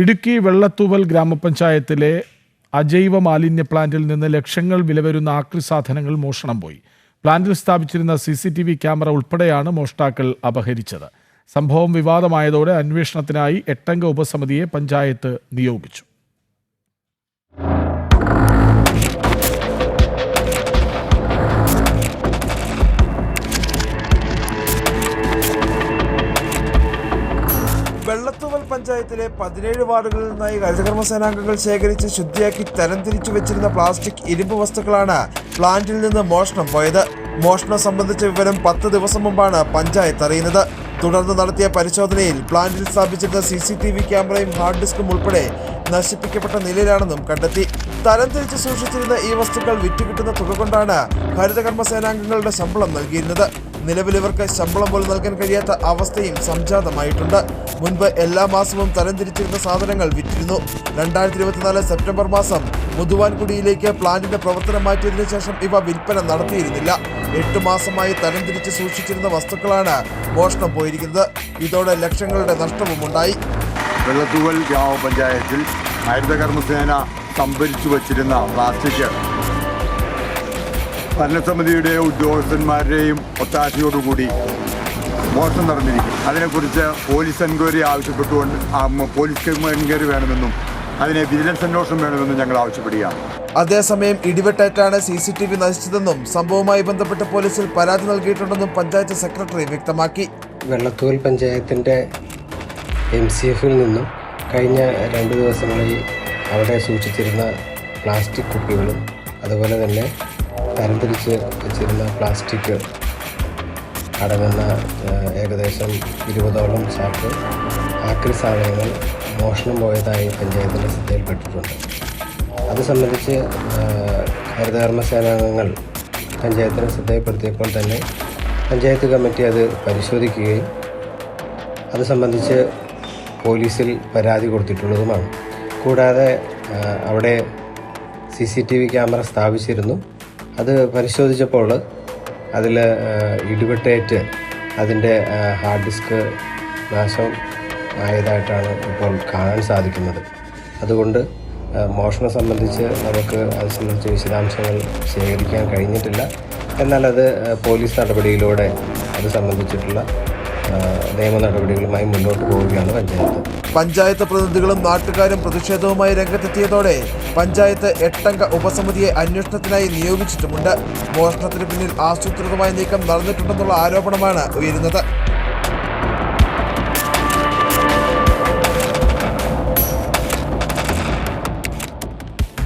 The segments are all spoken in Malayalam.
ഇടുക്കി വെള്ളത്തൂവൽ ഗ്രാമപഞ്ചായത്തിലെ അജൈവ മാലിന്യ പ്ലാന്റിൽ നിന്ന് ലക്ഷങ്ങൾ വില വരുന്ന ആക്രി സാധനങ്ങൾ മോഷണം പോയി. പ്ലാന്റിൽ സ്ഥാപിച്ചിരുന്ന CCTV ക്യാമറ ഉൾപ്പെടെയാണ് മോഷ്ടാക്കൾ അപഹരിച്ചത്. സംഭവം വിവാദമായതോടെ അന്വേഷണത്തിനായി 8-അംഗ ഉപസമിതിയെ പഞ്ചായത്ത് നിയോഗിച്ചു. വെള്ളത്തൂവൽ പഞ്ചായത്തിലെ 17 വാർഡുകളിൽ നിന്നായി ഹരിതകർമ്മ സേനാംഗങ്ങൾ ശേഖരിച്ച് ശുദ്ധിയാക്കി തരംതിരിച്ചു വെച്ചിരുന്ന പ്ലാസ്റ്റിക്, ഇരുമ്പ് വസ്തുക്കളാണ് പ്ലാന്റിൽ നിന്ന് മോഷണം പോയത്. മോഷണം സംബന്ധിച്ച വിവരം 10 ദിവസം മുമ്പാണ് പഞ്ചായത്ത് അറിയുന്നത്. തുടർന്ന് നടത്തിയ പരിശോധനയിൽ പ്ലാന്റിൽ സ്ഥാപിച്ചിരുന്ന CCTV ക്യാമറയും ഹാർഡ് ഡിസ്കും ഉൾപ്പെടെ നശിപ്പിക്കപ്പെട്ട നിലയിലാണെന്നും കണ്ടെത്തി. തരംതിരിച്ച് സൂക്ഷിച്ചിരുന്ന ഈ വസ്തുക്കൾ വിറ്റുകിട്ടുന്ന തുക കൊണ്ടാണ് ഹരിതകർമ്മ സേനാംഗങ്ങളുടെ ശമ്പളം നൽകിയിരുന്നത്. നിലവിൽ ഇവർക്ക് ശമ്പളം പോലും നൽകാൻ കഴിയാത്ത അവസ്ഥയും സംജാതമായിട്ടുണ്ട്. മുൻപ് എല്ലാ മാസവും തരംതിരിച്ചിരുന്ന സാധനങ്ങൾ വിറ്റിരുന്നു. 2024 സെപ്റ്റംബർ മാസം മുതുവാൻകുടിയിലേക്ക് പ്ലാന്റിന്റെ പ്രവർത്തനം മാറ്റിയതിനു ശേഷം ഇവ വിൽപ്പന നടത്തിയിരുന്നില്ല. 8 മാസമായി തരംതിരിച്ച് സൂക്ഷിച്ചിരുന്ന വസ്തുക്കളാണ് മോഷണം പോയിരിക്കുന്നത്. ഇതോടെ ലക്ഷങ്ങളുടെ നഷ്ടവും ഉണ്ടായി. വെള്ളത്തൂവൽ ഗ്രാമപഞ്ചായത്തിൽ ഹരിതകർമ്മസേന സംഭരിച്ചു വച്ചിരുന്ന പ്ലാസ്റ്റിക് ഭരണസമിതിയുടെ ഉദ്യോഗസ്ഥന്മാരുടെയും ഒത്താശയോടുകൂടി മോഷണം നടന്നിരിക്കും. അതിനെക്കുറിച്ച് പോലീസ് എൻക്വയറി ആവശ്യപ്പെട്ടുകൊണ്ട് പോലീസ് എൻക്വയറി വേണമെന്നും അതിനെ വിജിലൻസ് അന്വേഷണം വേണമെന്നും ഞങ്ങൾ ആവശ്യപ്പെടുകയാണ്. അതേസമയം ഇടിവെട്ടേറ്റാണ് CCTV നശിച്ചതെന്നും സംഭവവുമായി ബന്ധപ്പെട്ട് പോലീസിൽ പരാതി നൽകിയിട്ടുണ്ടെന്നും പഞ്ചായത്ത് സെക്രട്ടറി വ്യക്തമാക്കി. വെള്ളത്തൂവൽ പഞ്ചായത്തിൻ്റെ MCFൽ നിന്നും കഴിഞ്ഞ 2 ദിവസങ്ങളിൽ അവിടെ സൂക്ഷിച്ചിരുന്ന പ്ലാസ്റ്റിക് കുപ്പികളും അതുപോലെ തന്നെ തരംതിരിച്ച് വെച്ചിരുന്ന പ്ലാസ്റ്റിക് അടങ്ങുന്ന ഏകദേശം 20ഓളം ചാക്ക് ആക്രി സാധനങ്ങൾ മോഷണം പോയതായി പഞ്ചായത്തിൻ്റെ ശ്രദ്ധയിൽപ്പെട്ടിട്ടുണ്ട്. അത് സംബന്ധിച്ച് ഹരിതകർമ്മ സേനാംഗങ്ങൾ പഞ്ചായത്തിനെ ശ്രദ്ധയിൽപ്പെടുത്തിയപ്പോൾ തന്നെ പഞ്ചായത്ത് കമ്മിറ്റി അത് പരിശോധിക്കുകയും അത് സംബന്ധിച്ച് പോലീസിൽ പരാതി കൊടുത്തിട്ടുള്ളതുമാണ്. കൂടാതെ അവിടെ CCTV ക്യാമറ സ്ഥാപിച്ചിരുന്നു. അത് പരിശോധിച്ചപ്പോൾ അതിൽ ഇടിവെട്ടേറ്റ് അതിൻ്റെ ഹാർഡ് ഡിസ്ക് നാശം ആയതായിട്ടാണ് ഇപ്പോൾ കാണാൻ സാധിക്കുന്നത്. അതുകൊണ്ട് മോഷണം സംബന്ധിച്ച് നമുക്ക് അത് സംബന്ധിച്ച് വിശദാംശങ്ങൾ ശേഖരിക്കാൻ കഴിഞ്ഞിട്ടില്ല. എന്നാൽ അത് പോലീസ് നടപടിയിലൂടെ അത് സംബന്ധിച്ചിട്ടുള്ള നിയമ നടപടികളുമായി മുന്നോട്ട് പോവുകയാണ് പഞ്ചായത്ത്. പഞ്ചായത്ത് പ്രതിനിധികളും നാട്ടുകാരും പ്രതിഷേധവുമായി രംഗത്തെത്തിയതോടെ പഞ്ചായത്ത് 8-അംഗ ഉപസമിതിയെ അന്വേഷണത്തിനായി നിയോഗിച്ചിട്ടുമുണ്ട്. മോഷണത്തിന് പിന്നിൽ ആസൂത്രിതമായ നീക്കം നടന്നിട്ടുണ്ടെന്നുള്ള ആരോപണമാണ് ഉയരുന്നത്.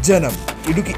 ജനം, ഇടുക്കി.